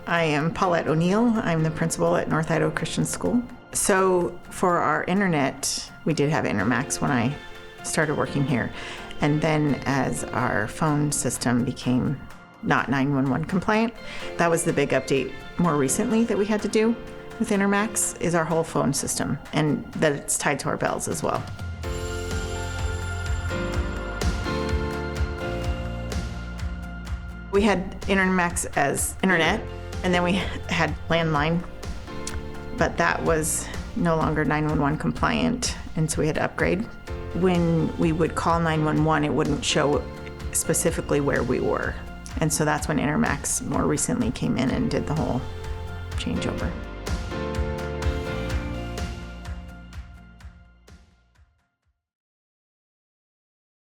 I am Paulette O'Neal. I'm the principal at North Idaho Christian School. So for our internet, we did have Intermax when I started working here. And then as our phone system became not 911 compliant, that was the big update more recently that we had to do with Intermax, is our whole phone system, and that it's tied to our bells as well. We had Intermax as internet, and then we had Landline, but that was no longer 911 compliant, and so we had to upgrade. When we would call 911, it wouldn't show specifically where we were. And so that's when Intermax more recently came in and did the whole changeover.